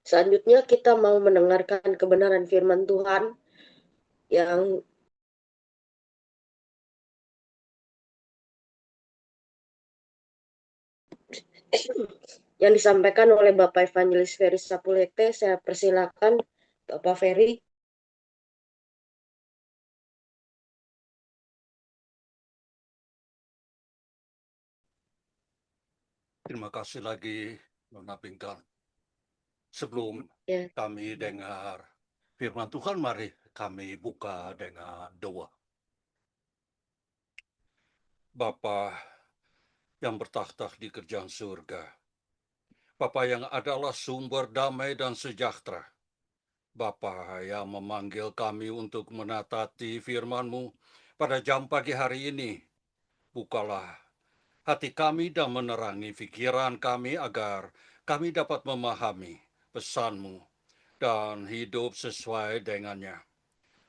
Selanjutnya kita mau mendengarkan kebenaran firman Tuhan yang yang disampaikan oleh Bapak Evangelis Ferry Sapulete. Saya persilakan Bapak Ferry. Terima kasih lagi, Nona Pinkan. Sebelum Ya, kami dengar firman Tuhan, mari kami buka dengan doa. Bapa yang bertakhta di kerjaan surga, Bapa yang adalah sumber damai dan sejahtera, Bapa yang memanggil kami untuk menatati firman-Mu pada jam pagi hari ini, bukalah hati kami dan menerangi pikiran kami agar kami dapat memahami pesan-Mu dan hidup sesuai dengannya.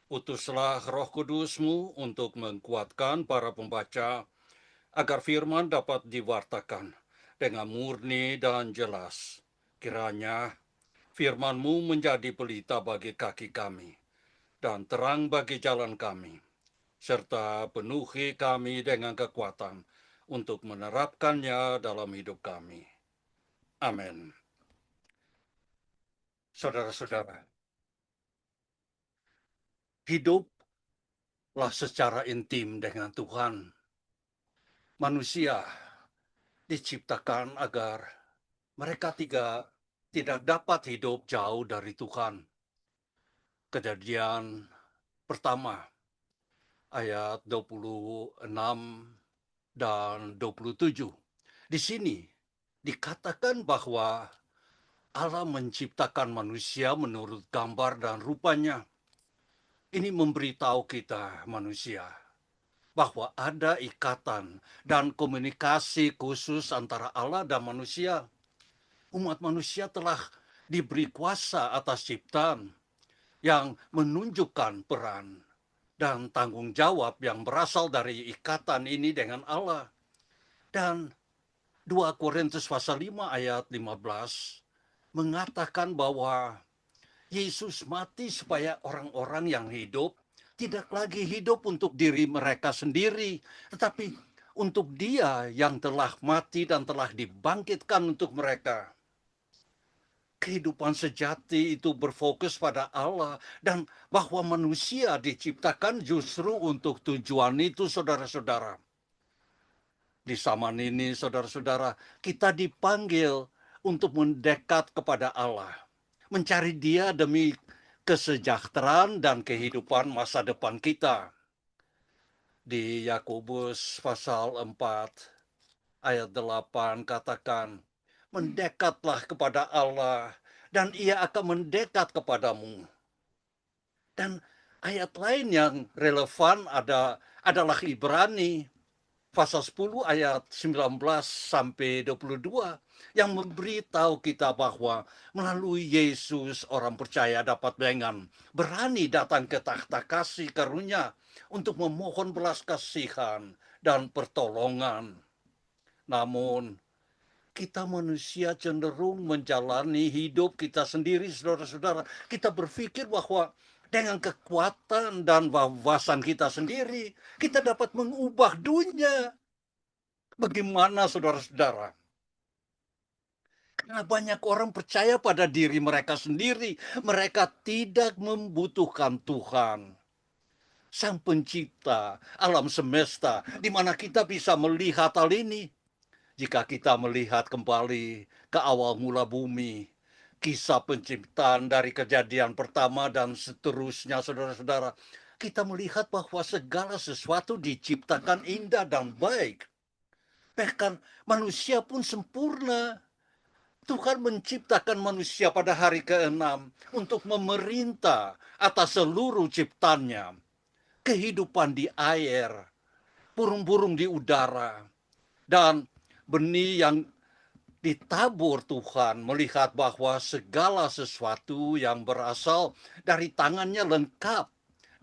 Utuslah Roh Kudus-Mu untuk menguatkan para pembaca agar firman dapat diwartakan dengan murni dan jelas. Kiranya firman-Mu menjadi pelita bagi kaki kami dan terang bagi jalan kami, serta penuhi kami dengan kekuatan untuk menerapkannya dalam hidup kami. Amin. Saudara-saudara, hiduplah secara intim dengan Tuhan. Manusia diciptakan agar mereka tidak dapat hidup jauh dari Tuhan. Kejadian pertama ayat 26 dan 27. Di sini dikatakan bahwa Allah menciptakan manusia menurut gambar dan rupanya. Ini memberitahu kita manusia bahwa ada ikatan dan komunikasi khusus antara Allah dan manusia. Umat manusia telah diberi kuasa atas ciptaan yang menunjukkan peran dan tanggung jawab yang berasal dari ikatan ini dengan Allah. Dan 2 Korintus pasal 5 ayat 15 mengatakan bahwa Yesus mati supaya orang-orang yang hidup tidak lagi hidup untuk diri mereka sendiri, tetapi untuk Dia yang telah mati dan telah dibangkitkan untuk mereka. Kehidupan sejati itu berfokus pada Allah dan bahwa manusia diciptakan justru untuk tujuan itu, saudara-saudara. Di zaman ini, saudara-saudara, kita dipanggil untuk mendekat kepada Allah, mencari Dia demi kesejahteraan dan kehidupan masa depan kita. Di Yakobus pasal 4 ayat 8 katakan, mendekatlah kepada Allah dan Ia akan mendekat kepadamu. Dan ayat lain yang relevan adalah Ibrani pasal 10 ayat 19 sampai 22 yang memberitahu kita bahwa melalui Yesus orang percaya dapat dengan berani datang ke takhta kasih karunia untuk memohon belas kasihan dan pertolongan. Namun kita manusia cenderung menjalani hidup kita sendiri, saudara-saudara. Kita berpikir bahwa dengan kekuatan dan wawasan kita sendiri, kita dapat mengubah dunia. Bagaimana, saudara-saudara? Karena banyak orang percaya pada diri mereka sendiri. Mereka tidak membutuhkan Tuhan, Sang Pencipta alam semesta, di mana kita bisa melihat hal ini. Jika kita melihat kembali ke awal mula bumi, kisah penciptaan dari kejadian pertama dan seterusnya, saudara-saudara, kita melihat bahwa segala sesuatu diciptakan indah dan baik. Bahkan manusia pun sempurna. Tuhan menciptakan manusia pada hari ke-6 untuk memerintah atas seluruh ciptanya. Kehidupan di air, burung-burung di udara, dan benih yang ditabur Tuhan, melihat bahwa segala sesuatu yang berasal dari tangannya lengkap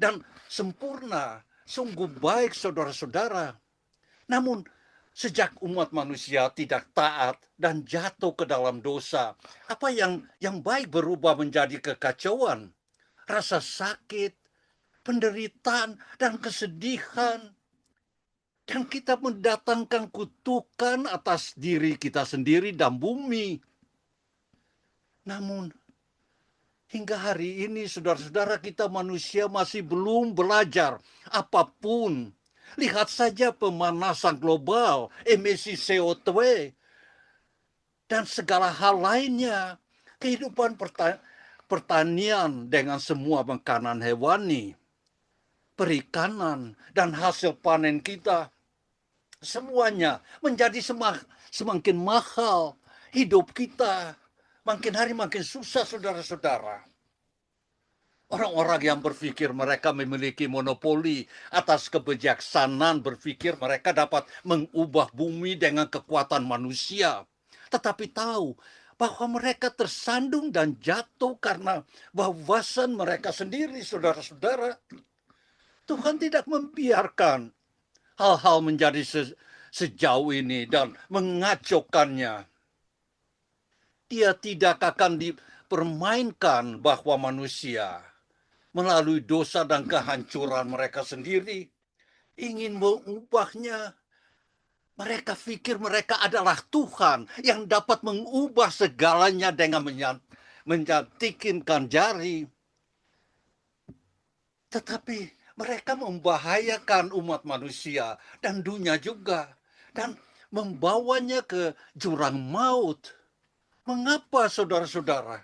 dan sempurna, sungguh baik, saudara-saudara. Namun Sejak umat manusia tidak taat dan jatuh ke dalam dosa, apa yang baik berubah menjadi kekacauan, rasa sakit, penderitaan, dan kesedihan. Dan kita mendatangkan kutukan atas diri kita sendiri dan bumi. Namun, hingga hari ini, saudara-saudara, kita manusia masih belum belajar apapun. Lihat saja pemanasan global, emisi CO2, dan segala hal lainnya. Kehidupan pertanian dengan semua makanan hewani, perikanan, dan hasil panen kita. Semuanya menjadi semakin mahal. Hidup kita makin hari makin susah, saudara-saudara. Orang-orang yang berpikir mereka memiliki monopoli atas kebijaksanaan, berpikir mereka dapat mengubah bumi dengan kekuatan manusia. Tetapi tahu bahwa mereka tersandung dan jatuh karena wawasan mereka sendiri, saudara-saudara. Tuhan tidak membiarkan hal-hal menjadi sejauh ini dan mengacaukannya. Dia tidak akan dipermainkan bahwa manusia melalui dosa dan kehancuran mereka sendiri ingin mengubahnya. Mereka pikir mereka adalah Tuhan yang dapat mengubah segalanya dengan menyantikkan jari. Tetapi mereka membahayakan umat manusia dan dunia juga, dan membawanya ke jurang maut. Mengapa, saudara-saudara?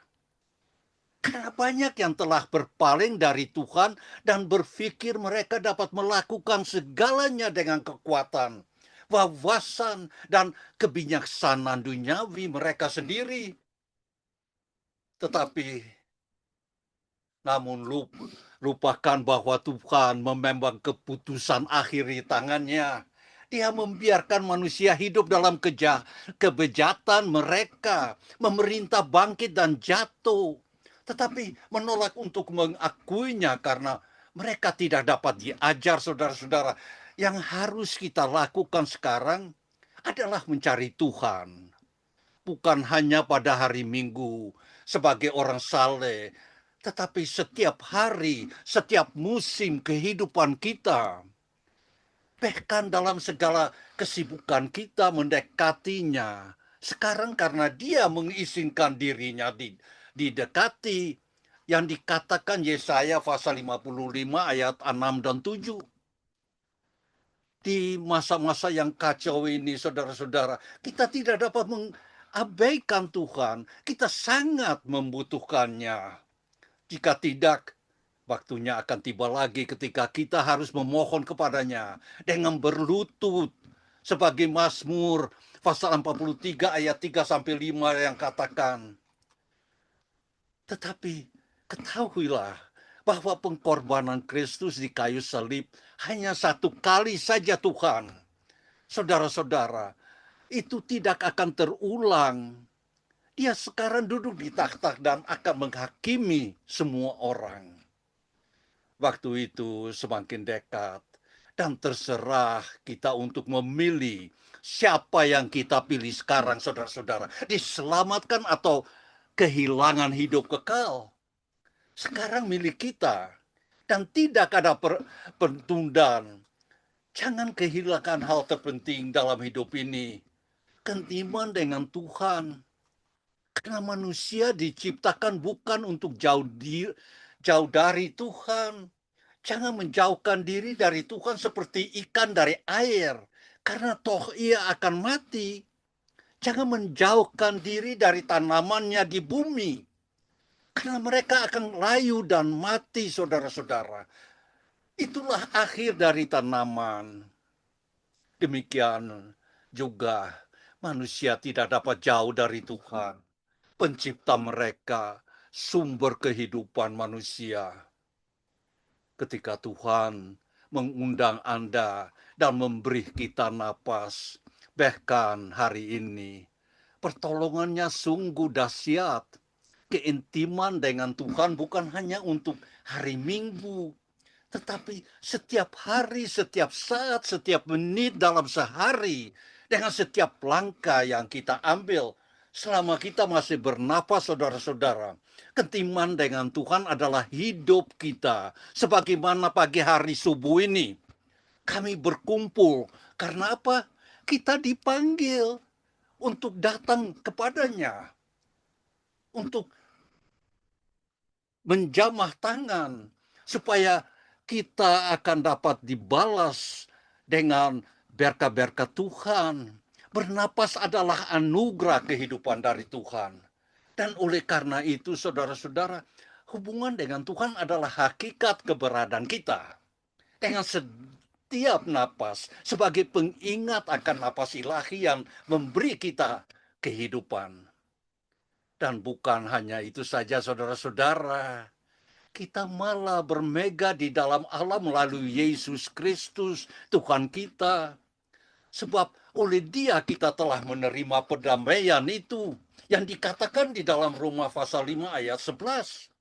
Karena banyak yang telah berpaling dari Tuhan dan berpikir mereka dapat melakukan segalanya dengan kekuatan, wawasan, dan kebijaksanaan duniawi mereka sendiri. Tetapi, namun lupakan bahwa Tuhan memang keputusan akhir di tangannya. Dia membiarkan manusia hidup dalam kebejatan mereka, memerintah bangkit dan jatuh, tetapi menolak untuk mengakuinya karena mereka tidak dapat diajar, saudara-saudara. Yang harus kita lakukan sekarang adalah mencari Tuhan. Bukan hanya pada hari Minggu sebagai orang saleh, tetapi setiap hari, setiap musim kehidupan kita. Bahkan dalam segala kesibukan kita mendekatinya. Sekarang karena dia mengizinkan dirinya didekati, yang dikatakan Yesaya pasal 55 ayat 6 dan 7. Di masa-masa yang kacau ini, saudara-saudara, kita tidak dapat mengabaikan Tuhan. Kita sangat membutuhkannya. Jika tidak, waktunya akan tiba lagi ketika kita harus memohon kepadanya dengan berlutut. Sebagai Mazmur pasal 43 ayat 3 sampai 5 yang katakan. Tetapi ketahuilah bahwa pengorbanan Kristus di kayu salib hanya satu kali saja, Tuhan. Saudara-saudara, itu tidak akan terulang. Dia sekarang duduk di takhta dan akan menghakimi semua orang. Waktu itu semakin dekat dan terserah kita untuk memilih siapa yang kita pilih sekarang, saudara-saudara. Diselamatkan atau kehilangan hidup kekal. Sekarang milik kita dan tidak ada penundaan. Jangan kehilangan hal terpenting dalam hidup ini. Ketimbang dengan Tuhan. Karena manusia diciptakan bukan untuk jauh dari Tuhan. Jangan menjauhkan diri dari Tuhan seperti ikan dari air, karena toh ia akan mati. Jangan menjauhkan diri dari tanamannya di bumi, karena mereka akan layu dan mati, saudara-saudara. Itulah akhir dari tanaman. Demikian juga manusia tidak dapat jauh dari Tuhan, pencipta mereka, sumber kehidupan manusia. Ketika Tuhan mengundang Anda dan memberi kita napas, bahkan hari ini, pertolongannya sungguh dahsyat. Keintiman dengan Tuhan bukan hanya untuk hari Minggu, tetapi setiap hari, setiap saat, setiap menit dalam sehari, dengan setiap langkah yang kita ambil selama kita masih bernapas, saudara-saudara. Ketiman dengan Tuhan adalah hidup kita. Sebagaimana pagi hari subuh ini, kami berkumpul. Karena apa? Kita dipanggil untuk datang kepadanya. Untuk menjamah tangan. Supaya kita akan dapat dibalas dengan berkat-berkat Tuhan. Bernapas adalah anugerah kehidupan dari Tuhan. Dan oleh karena itu, saudara-saudara, hubungan dengan Tuhan adalah hakikat keberadaan kita. Dengan setiap napas, sebagai pengingat akan napas ilahi yang memberi kita kehidupan. Dan bukan hanya itu saja, saudara-saudara, kita malah bermega di dalam Allah melalui Yesus Kristus, Tuhan kita. Sebab oleh Dia kita telah menerima perdamaian itu yang dikatakan di dalam Roma pasal 5 ayat 11.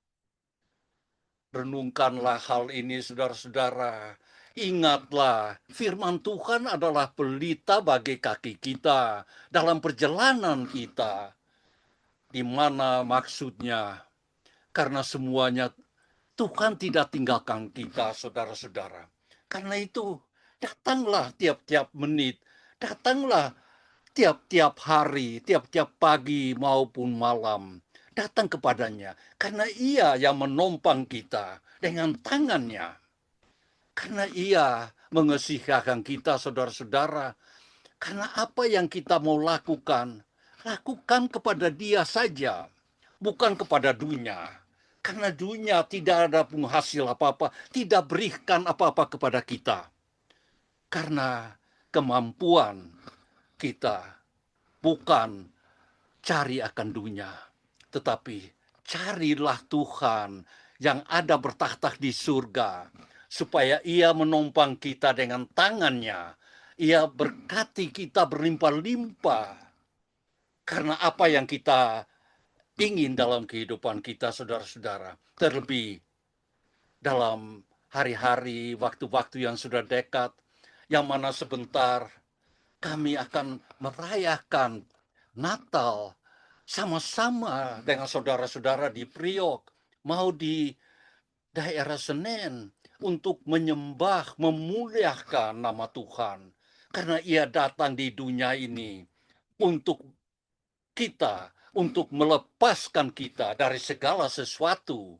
Renungkanlah hal ini, saudara-saudara. Ingatlah, firman Tuhan adalah pelita bagi kaki kita dalam perjalanan kita. Di mana maksudnya? Karena semuanya Tuhan tidak tinggalkan kita, saudara-saudara. Karena itu, datanglah tiap-tiap menit, datanglah tiap-tiap hari, tiap-tiap pagi maupun malam. Datang kepadanya, karena Ia yang menompang kita dengan tangannya. Karena Ia mengasihi kita, saudara-saudara. Karena apa yang kita mau lakukan, lakukan kepada Dia saja, bukan kepada dunia. Karena dunia tidak ada penghasil apa-apa, tidak berikan apa-apa kepada kita. Karena kemampuan kita bukan cari akan dunia, tetapi carilah Tuhan yang ada bertahta di surga, supaya Ia menompang kita dengan tangannya. Ia berkati kita berlimpah-limpah. Karena apa yang kita ingin dalam kehidupan kita, saudara-saudara. Terlebih dalam hari-hari, waktu-waktu yang sudah dekat, yang mana sebentar kami akan merayakan Natal sama-sama dengan saudara-saudara di Priok, mau di daerah Senen, untuk menyembah, memuliakan nama Tuhan. Karena Ia datang di dunia ini untuk kita, untuk melepaskan kita dari segala sesuatu.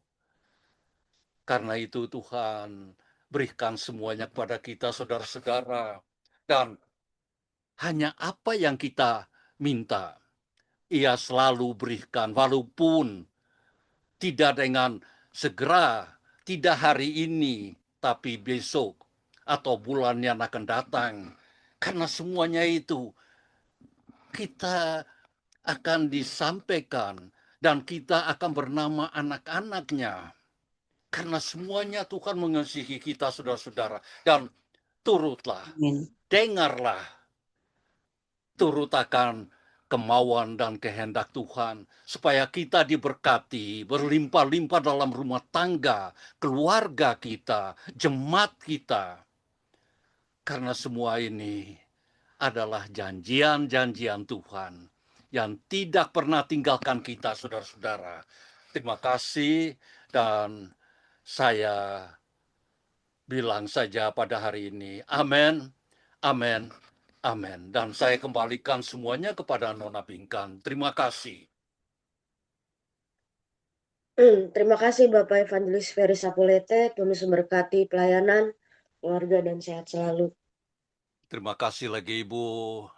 Karena itu Tuhan berikan semuanya kepada kita, saudara-saudara. Dan hanya apa yang kita minta, Ia selalu berikan, walaupun tidak dengan segera, tidak hari ini, tapi besok atau bulan yang akan datang. Karena semuanya itu kita akan disampaikan dan kita akan bernama anak-anaknya. Karena semuanya Tuhan mengasihi kita, saudara-saudara. Dan turutlah, Amin. dengarlah, turut akan kemauan dan kehendak Tuhan, supaya kita diberkati, berlimpah-limpah dalam rumah tangga, keluarga kita, jemaat kita. Karena semua ini adalah janjian-janjian Tuhan yang tidak pernah tinggalkan kita, saudara-saudara. Terima kasih, dan saya bilang saja pada hari ini, amin, amin, amin. Dan saya kembalikan semuanya kepada Nona Bingkan. Terima kasih. Terima kasih Bapak Evangelis Ferry Sapulete, Tuhan Yesus memberkati pelayanan, keluarga, dan sehat selalu. Terima kasih lagi Ibu.